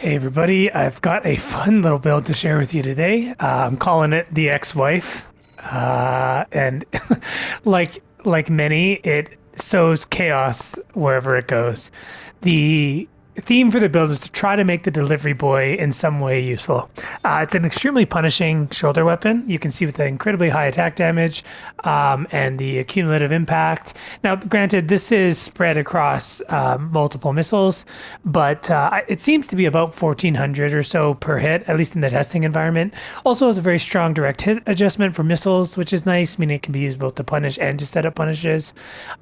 Hey everybody, I've got a fun little build to share with you today. I'm calling it the ex-wife, and like many, it sows chaos wherever it goes. The theme for the build is to try to make the delivery boy in some way useful. It's an extremely punishing shoulder weapon. You can see with the incredibly high attack damage and the cumulative impact. Now, granted, this is spread across multiple missiles, but it seems to be about 1,400 or so per hit, at least in the testing environment. Also has a very strong direct hit adjustment for missiles, which is nice, meaning it can be used both to punish and to set up punishes.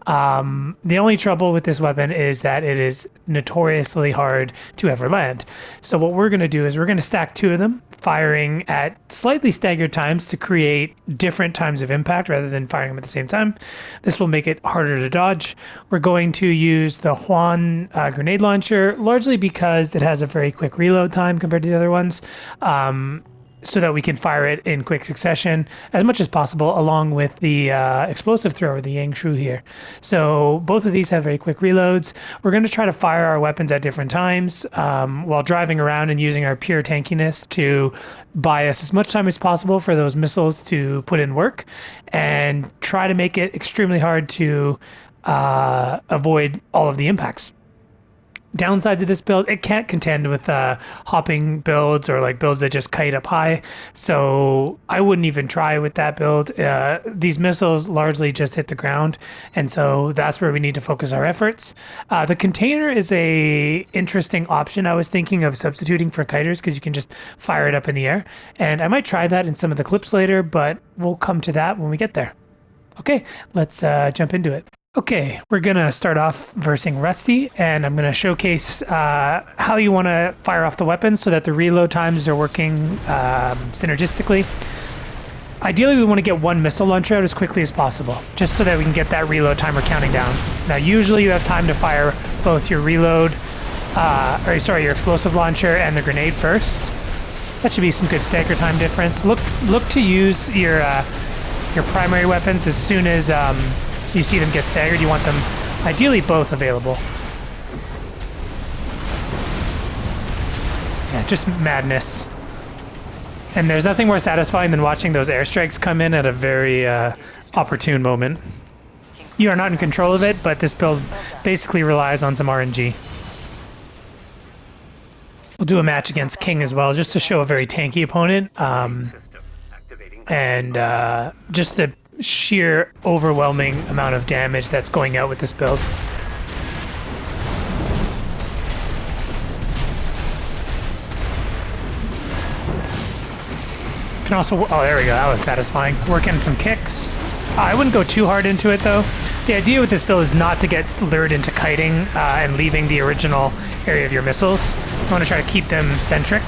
The only trouble with this weapon is that it is notoriously hard to ever land. So what we're going to do is we're going to stack two of them, firing at slightly staggered times to create different times of impact rather than firing them at the same time. This will make it harder to dodge. We're going to use the Juan grenade launcher, largely because it has a very quick reload time compared to the other ones. So that we can fire it in quick succession as much as possible, along with the explosive thrower, the Yang Shu here. So both of these have very quick reloads. We're going to try to fire our weapons at different times while driving around and using our pure tankiness to buy us as much time as possible for those missiles to put in work and try to make it extremely hard to avoid all of the impacts. Downsides of this build, it can't contend with hopping builds or like builds that just kite up high, so I wouldn't even try with that build. These missiles largely just hit the ground, and so that's where we need to focus our efforts. The container is a interesting option. I was thinking of substituting for kiters because you can just fire it up in the air, and I might try that in some of the clips later, but we'll come to that when we get there. Okay, let's jump into it. Okay, we're going to start off versing Rusty, and I'm going to showcase how you want to fire off the weapons so that the reload times are working synergistically. Ideally, we want to get one missile launcher out as quickly as possible, just so that we can get that reload timer counting down. Now, usually you have time to fire both your reload, your explosive launcher and the grenade first. That should be some good stagger time difference. Look to use your primary weapons as soon as you see them get staggered. You want them ideally both available. Yeah, just madness. And there's nothing more satisfying than watching those airstrikes come in at a very opportune moment. You are not in control of it, but this build basically relies on some RNG. We'll do a match against King as well, just to show a very tanky opponent. And just the sheer overwhelming amount of damage that's going out with this build. Can also, oh, there we go, that was satisfying. Working some kicks. I wouldn't go too hard into it though. The idea with this build is not to get lured into kiting and leaving the original area of your missiles. You want to try to keep them centric.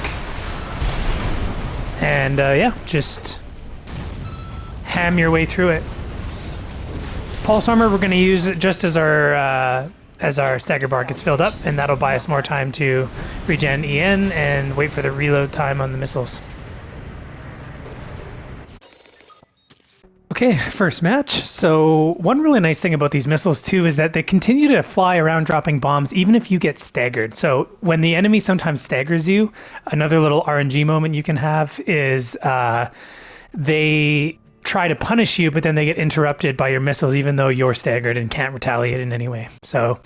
And yeah, just ham your way through it. Pulse armor we're going to use just as our stagger bar gets filled up, and that'll buy us more time to regen EN and wait for the reload time on the missiles. Okay, first match. So one really nice thing about these missiles too is that they continue to fly around dropping bombs even if you get staggered. So when the enemy sometimes staggers you, another little RNG moment you can have is they try to punish you, but then they get interrupted by your missiles even though you're staggered and can't retaliate in any way. So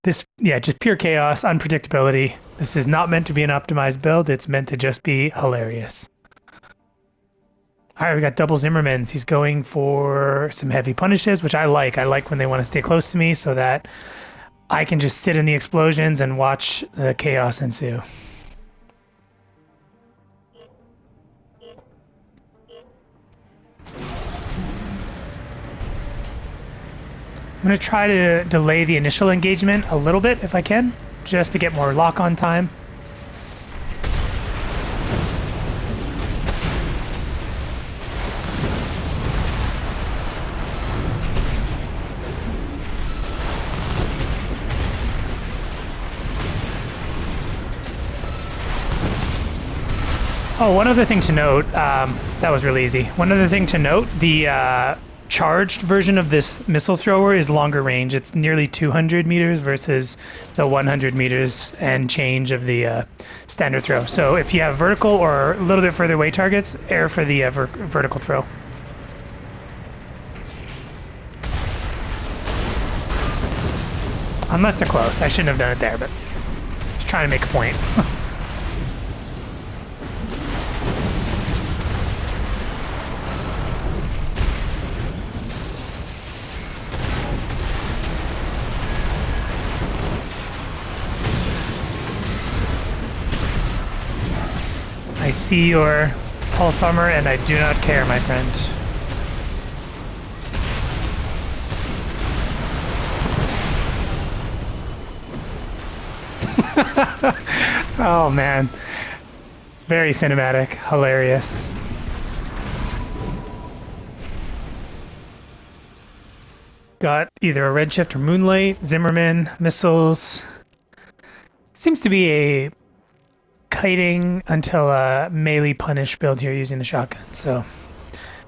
this, yeah, just pure chaos, unpredictability. This is not meant to be an optimized build. It's meant to just be hilarious. All right, we got double Zimmermans. He's going for some heavy punishes, which I like. I like when they want to stay close to me so that I can just sit in the explosions and watch the chaos ensue. I'm going to try to delay the initial engagement a little bit if I can, just to get more lock-on time. Oh, one other thing to note, that was really easy. One other thing to note, the charged version of this missile thrower is longer range. It's nearly 200 meters versus the 100 meters and change of the standard throw. So if you have vertical or a little bit further away targets, air for the vertical throw. Unless they're close. I shouldn't have done it there, but just trying to make a point. I see your pulse armor and I do not care, my friend. Oh man. Very cinematic. Hilarious. Got either a redshift or moonlight, Zimmerman, missiles. Seems to be a kiting until a melee punish build here using the shotgun, so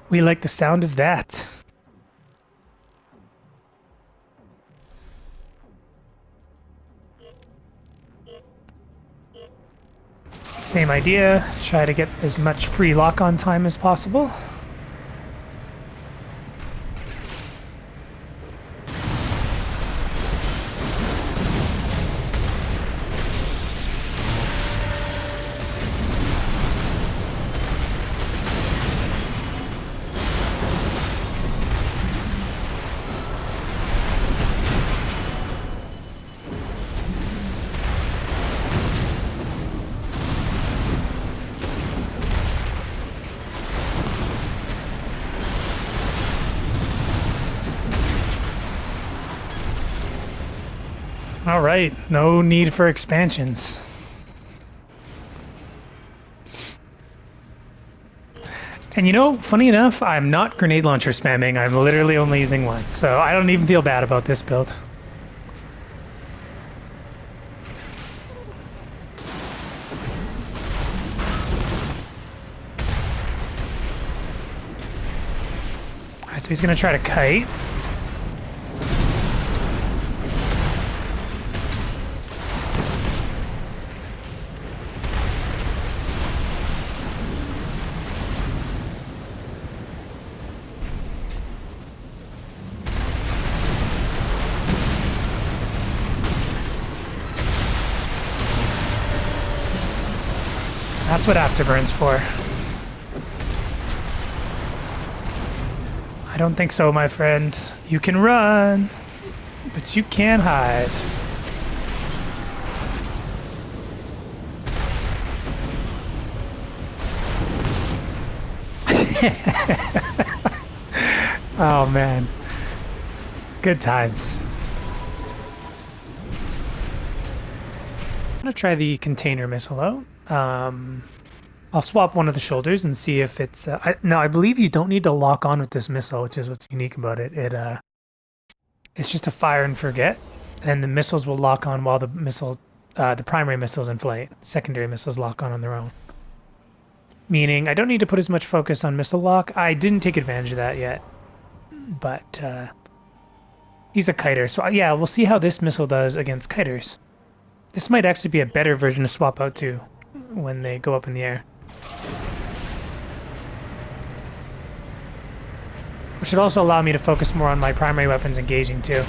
we like the sound of that. Same idea, try to get as much free lock-on time as possible. Alright, no need for expansions. And you know, funny enough, I'm not grenade launcher spamming, I'm literally only using one, so I don't even feel bad about this build. Alright, so he's gonna try to kite. That's what Afterburn's for. I don't think so, my friend. You can run, but you can't hide. Oh man. Good times. I'm gonna try the container missile out. I'll swap one of the shoulders and see if it's... no, I believe you don't need to lock on with this missile, which is what's unique about it. It's just a fire and forget, and the missiles will lock on while the primary missile's in flight. Secondary missiles lock on their own. Meaning, I don't need to put as much focus on missile lock. I didn't take advantage of that yet, but he's a kiter, so yeah, we'll see how this missile does against kiters. This might actually be a better version to swap out to when they go up in the air. Which should also allow me to focus more on my primary weapons engaging too.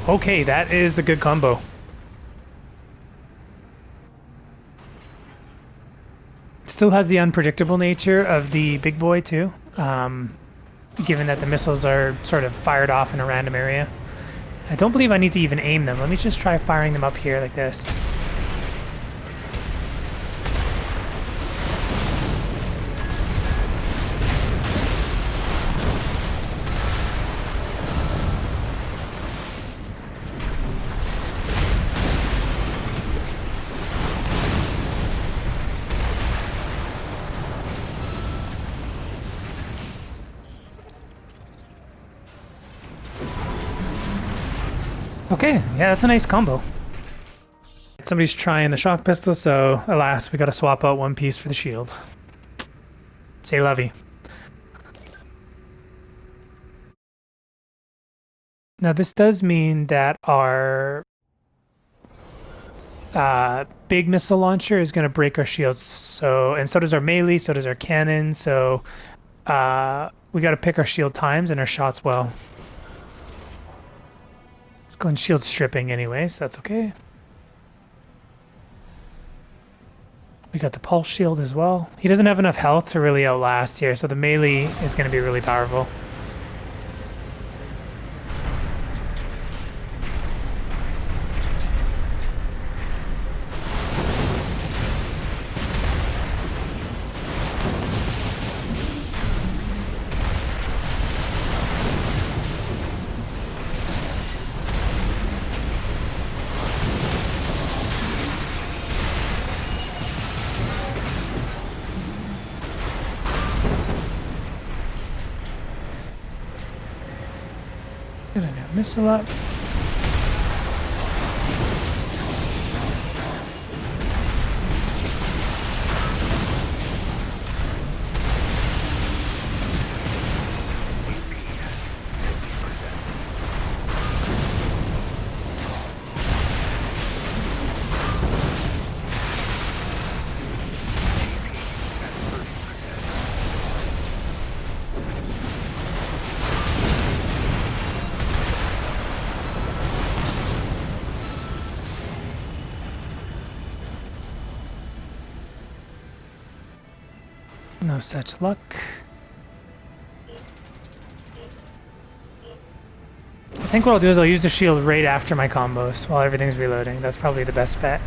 Okay, that is a good combo. Still has the unpredictable nature of the Bigboy too, given that the missiles are sort of fired off in a random area. I don't believe I need to even aim them. Let me just try firing them up here like this. Okay, yeah, that's a nice combo. Somebody's trying the shock pistol, so alas, we gotta swap out one piece for the shield. Say lovey. Now this does mean that our big missile launcher is going to break our shields. So, and so does our melee, so does our cannon. So we got to pick our shield times and our shots well. Let's go in shield stripping anyway, so that's okay. We got the pulse shield as well. He doesn't have enough health to really outlast here, so the melee is going to be really powerful. Get a new missile up. No such luck. I think what I'll do is I'll use the shield right after my combos while everything's reloading. That's probably the best bet.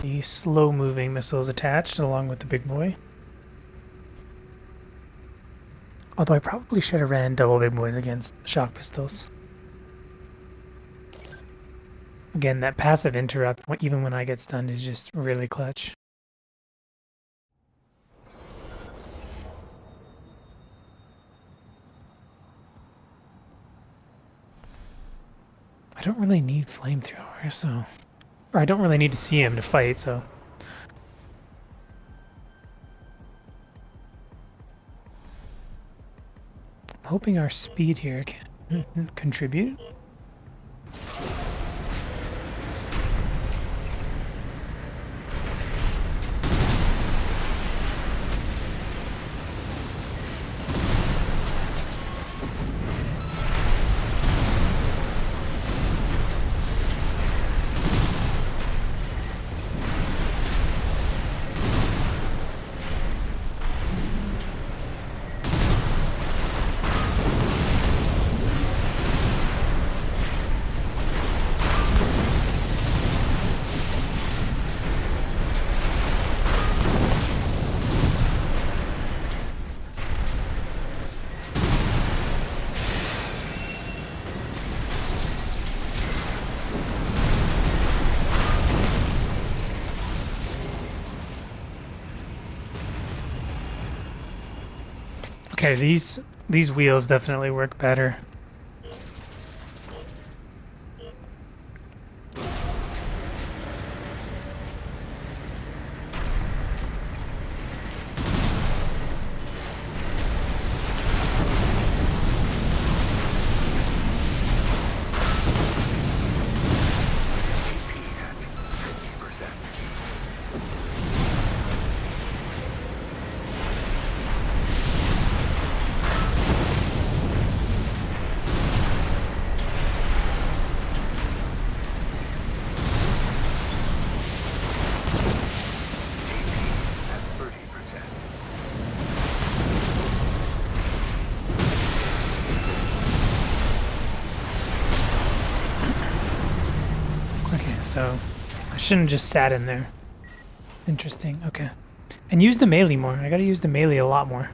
The slow-moving missiles attached along with the big boy. Although I probably should have ran double big boys against shock pistols. Again, that passive interrupt, even when I get stunned, is just really clutch. I don't really need flamethrower, so... Or I don't really need to see him to fight, so... I'm hoping our speed here can contribute. Okay, these wheels definitely work better. Okay, so I shouldn't just sat in there. Interesting. Okay. And use the melee more. I gotta use the melee a lot more.